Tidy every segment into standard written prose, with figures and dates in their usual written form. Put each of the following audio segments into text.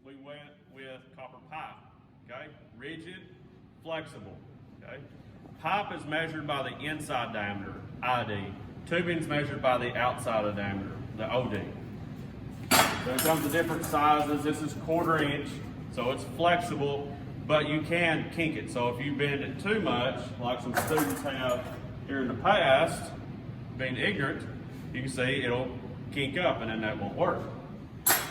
we went with copper pipe, okay? Rigid, flexible, okay? Pipe is measured by the inside diameter, ID. Tubing is measured by the outside of diameter, the OD. So it comes in different sizes. This is 1/4 inch, so it's flexible, but you can kink it. So if you bend it too much, like some students have here in the past, being ignorant, you can see it'll kink up and then that won't work.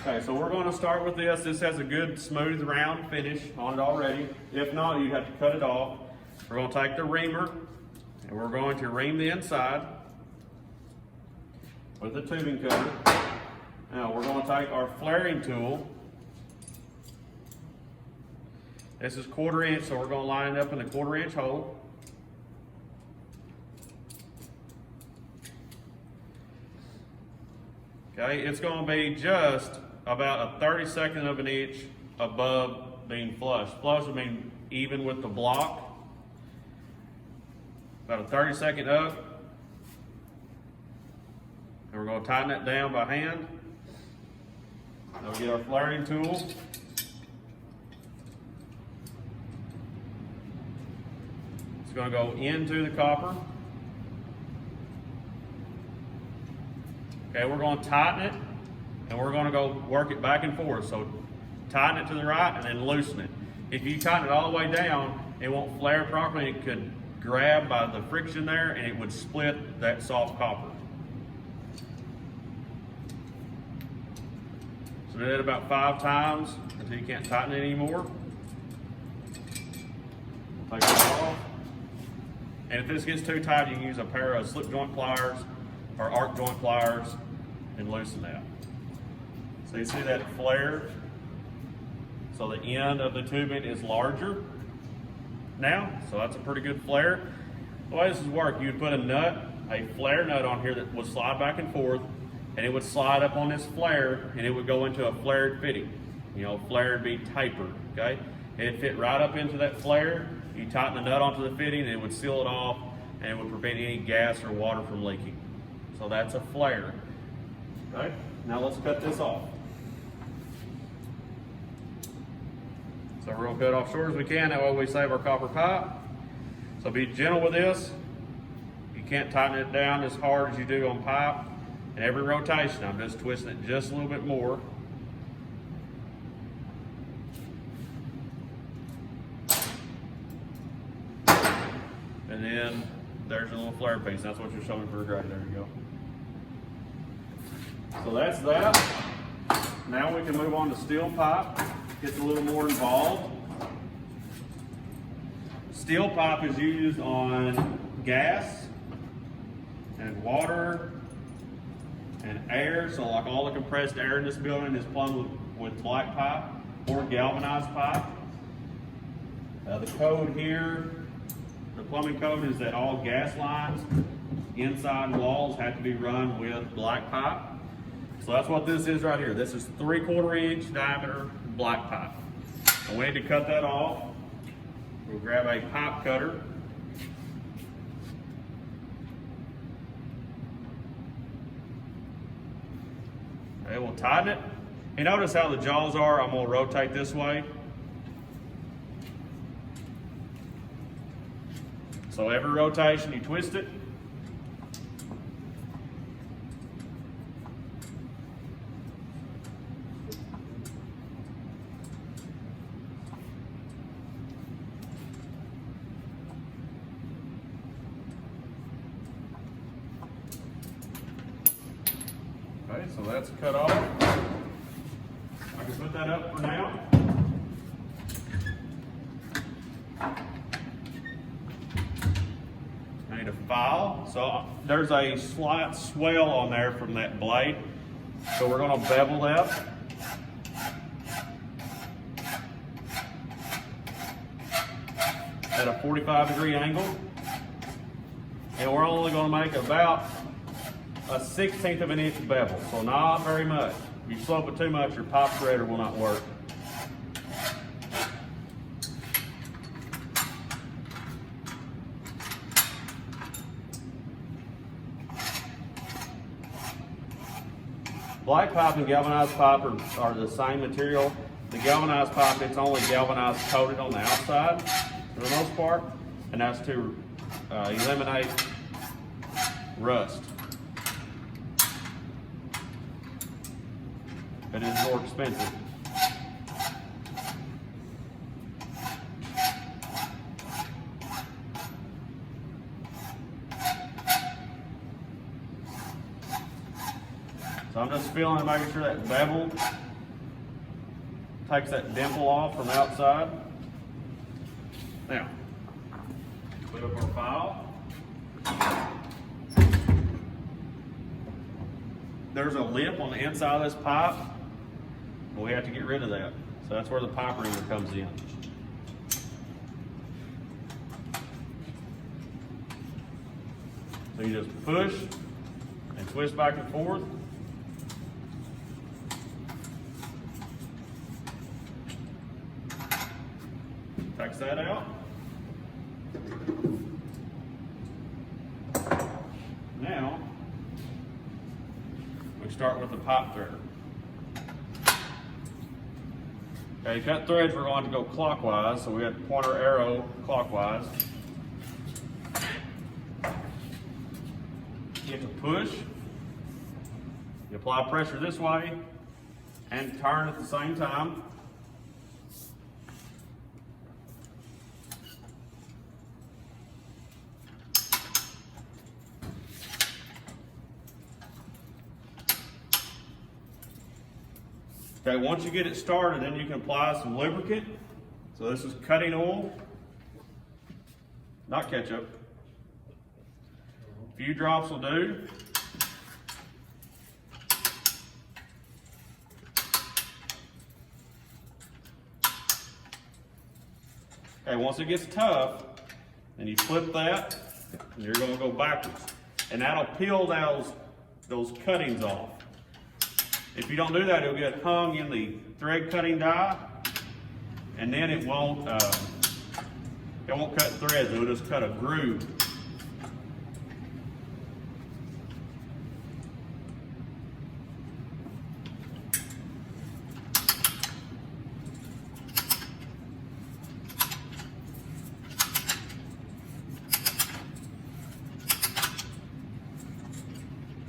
Okay, so we're going to start with this. This has a good smooth round finish on it already. If not, you have to cut it off. We're going to take the reamer and we're going to ream the inside with the tubing cutter. Now we're going to take our flaring tool. This is 1/4 inch, so we're going to line it up in the 1/4 inch hole. Okay, it's going to be just about a 32nd of an inch above being flush. Flush would mean even with the block. About a 32nd up. And we're going to tighten that down by hand. Now we get our flaring tool. It's going to go into the copper. Okay, we're going to tighten it and we're going to go work it back and forth. So tighten it to the right and then loosen it. If you tighten it all the way down, it won't flare properly. It could grab by the friction there and it would split that soft copper. So do that about 5 times until you can't tighten it anymore. Take it off. And if this gets too tight, you can use a pair of slip joint pliers or arc joint pliers and loosen that. So you see that flare? So the end of the tubing is larger now, so that's a pretty good flare. The way this would work, you would put a flare nut on here that would slide back and forth, and it would slide up on this flare, and it would go into a flared fitting. You know, flare would be tapered, okay? It'd fit right up into that flare. You tighten the nut onto the fitting, and it would seal it off, and it would prevent any gas or water from leaking. So that's a flare. Okay, now let's cut this off. So we're going to cut off short as we can, that way we save our copper pipe. So be gentle with this. You can't tighten it down as hard as you do on pipe. And every rotation, I'm just twisting it just a little bit more. And then there's a little flare piece. That's what you're showing for a grade. There you go. So that's that. Now we can move on to steel pipe. Gets a little more involved. Steel pipe is used on gas and water and air. So like all the compressed air in this building is plumbed with black pipe or galvanized pipe. The code here, the plumbing code is that all gas lines inside walls have to be run with black pipe. So that's what this is right here. This is 3/4 inch diameter black pipe. And we need to cut that off. We'll grab a pipe cutter. Okay, we'll tighten it. You notice how the jaws are? I'm gonna rotate this way. So every rotation, you twist it. Okay, so that's cut off. I can put that up for now. I need a file. So there's a slight swell on there from that blade. So we're going to bevel that. At a 45-degree angle. And we're only going to make about a 1/16 of an inch bevel, so not very much. If you slope it too much, your pipe threader will not work. Black pipe and galvanized pipe are the same material. The galvanized pipe, it's only galvanized coated on the outside for the most part, and that's to eliminate rust. It is more expensive. So I'm just feeling and making sure that bevel takes that dimple off from the outside. Now, put up our file. There's a lip on the inside of this pipe, and we have to get rid of that. So that's where the pipe wringer comes in. So you just push and twist back and forth. Takes that out. Now, we start with the pipe threader. Okay, cut threads, we're going to go clockwise, so we have to point our arrow clockwise. You have to push, you apply pressure this way, and turn at the same time. Okay, once you get it started, then you can apply some lubricant. So this is cutting oil, not ketchup. A few drops will do. Okay, once it gets tough, then you flip that, and you're going to go backwards. And that'll peel those cuttings off. If you don't do that, it'll get hung in the thread cutting die, and then it won't cut threads, it'll just cut a groove.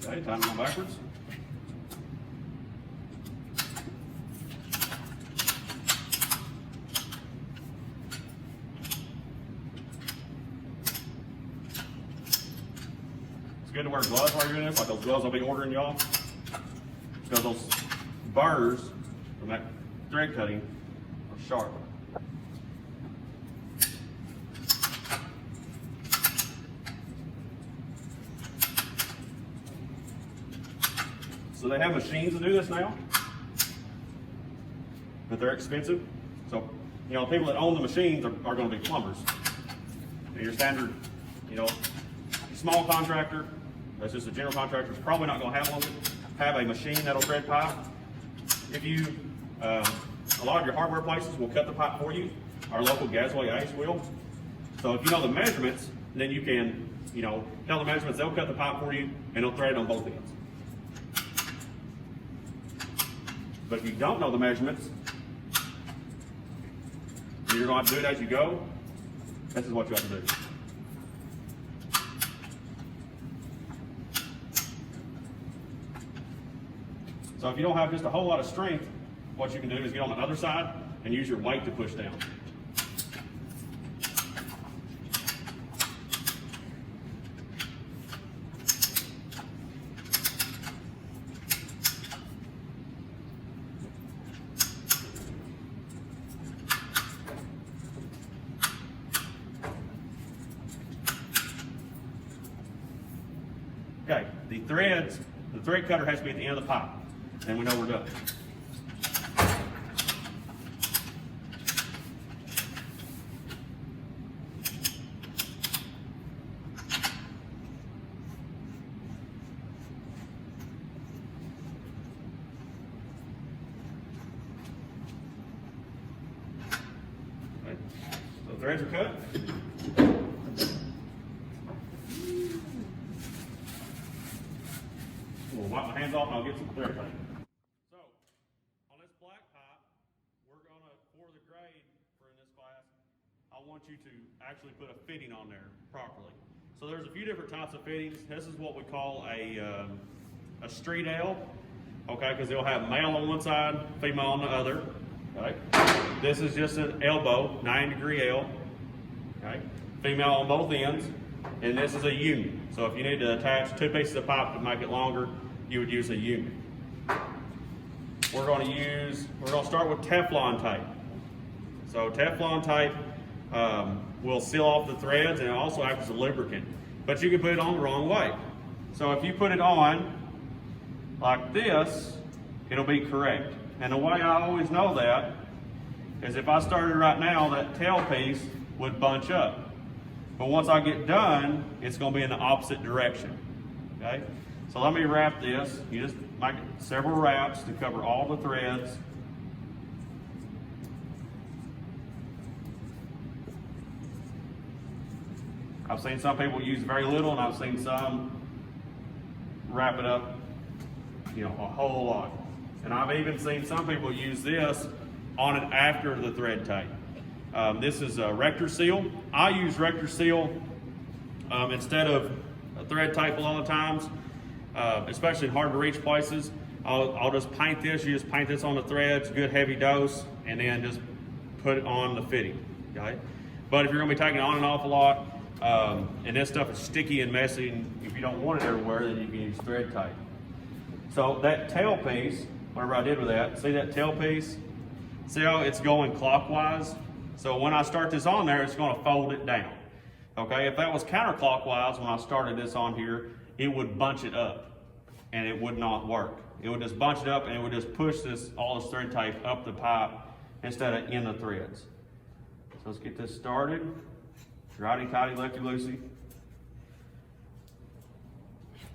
Okay, time to go backwards. It's good to wear gloves while you're doing this, like those gloves I'll be ordering y'all. Because those burrs from that thread cutting are sharp. So they have machines to do this now, but they're expensive. So, you know, people that own the machines are going to be plumbers. And your standard, you know, small contractor, that's just a general contractor, is probably not going to have a machine that'll thread pipe. If you, a lot of your hardware places will cut the pipe for you. Our local Gasway Ace will. So if you know the measurements, then you can, you know, tell the measurements, they'll cut the pipe for you, and they'll thread it on both ends. But if you don't know the measurements, you're going to have to do it as you go. This is what you have to do. So if you don't have just a whole lot of strength, what you can do is get on the other side and use your weight to push down. Okay, the thread cutter has to be at the end of the pipe. And we know we're done. Okay. So the threads are cut. We'll wipe my hands off and I'll get some thread cutting. want you to actually put a fitting on there properly. So there's a few different types of fittings. This is what we call a street L, okay, because it'll have male on one side, female on the other, okay. This is just an elbow, 90-degree L, okay, female on both ends, and this is a union. So if you need to attach two pieces of pipe to make it longer, you would use a union. We're going to start with Teflon tape. So Teflon tape will seal off the threads, and it also acts as a lubricant. But you can put it on the wrong way. So if you put it on like this, it'll be correct. And the way I always know that is if I started right now, that tail piece would bunch up. But once I get done, it's going to be in the opposite direction. Okay? So let me wrap this. You just make several wraps to cover all the threads. I've seen some people use very little, and I've seen some wrap it up, a whole lot. And I've even seen some people use this on it after the thread tape. This is a Rector Seal. I use Rector Seal instead of thread tape a lot of times, especially in hard to reach places. I'll just paint this. You just paint this on the threads, good heavy dose, and then just put it on the fitting. Okay. But if you're going to be taking it on and off a lot, and this stuff is sticky and messy, and if you don't want it everywhere, then you can use thread tape. So that tail piece, whatever I did with that, see that tail piece? See how it's going clockwise? So when I start this on there, it's going to fold it down. Okay, if that was counterclockwise when I started this on here, it would bunch it up, and it would not work. It would just bunch it up, and it would just push all this thread tape up the pipe instead of in the threads. So let's get this started. Righty-tighty, lefty-loosey.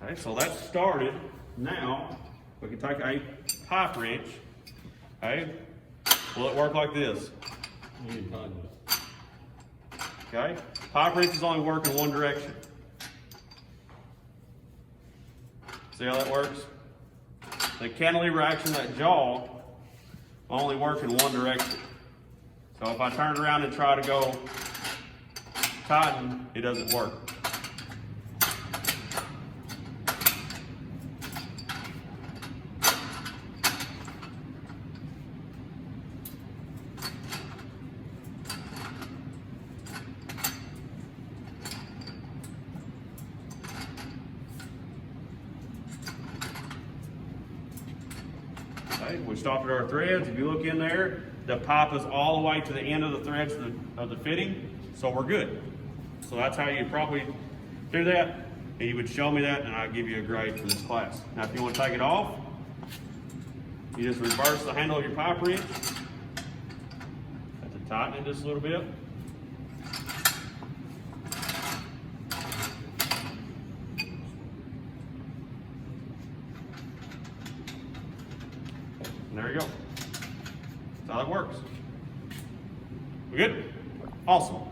Okay, so that's started. Now, we can take a pipe wrench. Okay, will it work like this? Okay, pipe wrenches only work in one direction. See how that works? The cantilever action, that jaw, only work in one direction. So if I turn around and try to go tighten, it doesn't work. Okay, we stopped at our threads. If you look in there, the pipe is all the way to the end of the threads of the fitting, so we're good. So that's how you probably do that, and you would show me that, and I'd give you a grade for this class. Now, if you want to take it off, you just reverse the handle of your pipe wrench. Have to tighten it just a little bit. And there you go. That's how that works. We good? Awesome.